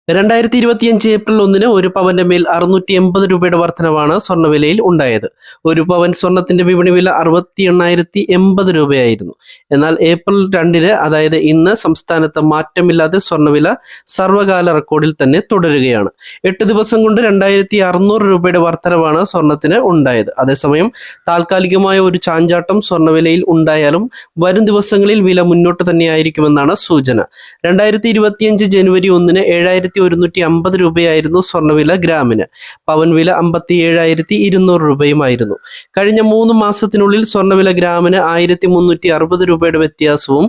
2025 April 1 ഒരു പവന്റെ മേൽ 680 രൂപയുടെ വർധനവാണ് സ്വർണ്ണവിലയിൽ ഉണ്ടായത്. ഒരു പവൻ സ്വർണത്തിന്റെ വിപണി വില 68,080 രൂപയായിരുന്നു. എന്നാൽ ഏപ്രിൽ 2 അതായത് ഇന്ന് സംസ്ഥാനത്ത് മാറ്റമില്ലാതെ സ്വർണ്ണവില സർവകാല റെക്കോർഡിൽ തന്നെ തുടരുകയാണ്. 8 ദിവസം കൊണ്ട് 2,600 രൂപയുടെ വർധനവാണ് സ്വർണത്തിന് ഉണ്ടായത്. അതേസമയം താൽക്കാലികമായ ഒരു ചാഞ്ചാട്ടം സ്വർണ്ണവിലയിൽ ഉണ്ടായാലും വരും ദിവസങ്ങളിൽ വില മുന്നോട്ട് തന്നെയായിരിക്കുമെന്നാണ് സൂചന. 2025 ജനുവരി 1 7,150 രൂപയായിരുന്നു സ്വർണ്ണവില ഗ്രാമിന്. പവൻ വില 57,200 രൂപയുമായിരുന്നു. കഴിഞ്ഞ 3 മാസത്തിനുള്ളിൽ സ്വർണ്ണവില ഗ്രാമിന് 1,360 രൂപയുടെ വ്യത്യാസവും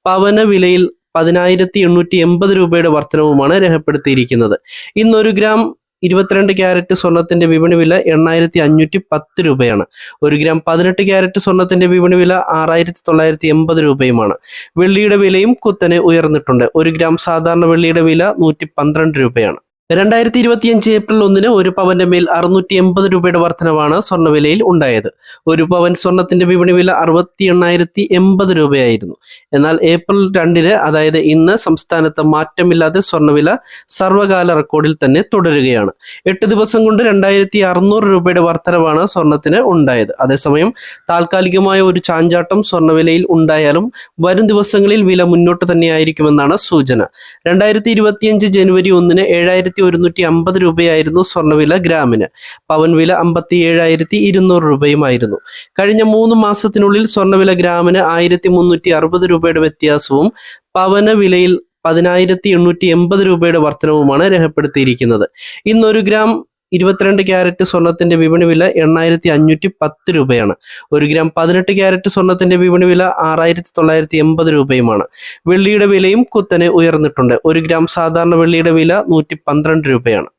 പവന് വിലയിൽ 10,880 രൂപയുടെ വർധനവുമാണ് രേഖപ്പെടുത്തിയിരിക്കുന്നത്. ഇന്ന് 1 ഗ്രാം 22 ക്യാരറ്റ് സ്വർണത്തിന്റെ വിപണി വില 8,510 രൂപയാണ്. 1 ഗ്രാം 18 ക്യാരറ്റ് സ്വർണത്തിന്റെ വിപണി വില 6,980 രൂപയുമാണ്. വെള്ളിയുടെ വിലയും കുത്തനെ ഉയർന്നിട്ടുണ്ട്. 1 ഗ്രാം സാധാരണ വെള്ളിയുടെ വില 112 രൂപയാണ്. 2025 ഏപ്രിൽ 1 ഒരു പവന്റെ മേൽ 680 രൂപയുടെ വർധനവാണ് സ്വർണ്ണവിലയിൽ ഉണ്ടായത്. ഒരു പവൻ സ്വർണത്തിന്റെ വിപണി വില 68,080 രൂപയായിരുന്നു. എന്നാൽ ഏപ്രിൽ 2 അതായത് ഇന്ന് സംസ്ഥാനത്ത് മാറ്റമില്ലാതെ സ്വർണ്ണവില സർവകാല റെക്കോർഡിൽ തന്നെ തുടരുകയാണ്. 8 ദിവസം കൊണ്ട് 2,600 രൂപയുടെ വർധനവാണ് സ്വർണത്തിന് ഉണ്ടായത്. അതേസമയം താൽക്കാലികമായ ഒരു ചാഞ്ചാട്ടം സ്വർണ്ണവിലയിൽ ഉണ്ടായാലും വരും ദിവസങ്ങളിൽ വില മുന്നോട്ട് തന്നെയായിരിക്കുമെന്നാണ് സൂചന. 2025 ജനുവരി 1 7,150 രൂപയായിരുന്നു സ്വർണ്ണവില ഗ്രാമിന്. പവൻ വില 57,200 രൂപയുമായിരുന്നു. കഴിഞ്ഞ 3 മാസത്തിനുള്ളിൽ സ്വർണ്ണവില ഗ്രാമിന് 1,360 രൂപയുടെ വ്യത്യാസവും പവന് വിലയിൽ 10,880 രൂപയുടെ വർധനവുമാണ് രേഖപ്പെടുത്തിയിരിക്കുന്നത്. ഇന്ന് 1 ഗ്രാം 22 ക്യാരറ്റ് സ്വർണത്തിന്റെ വിപണി വില 8,510 രൂപയാണ്. 1 ഗ്രാം 18 ക്യാരറ്റ് സ്വർണത്തിന്റെ വിപണി വില 6,980 രൂപയുമാണ്. വെള്ളിയുടെ വിലയും കുത്തനെ ഉയർന്നിട്ടുണ്ട്. 1 ഗ്രാം സാധാരണ വെള്ളിയുടെ വില 112 രൂപയാണ്.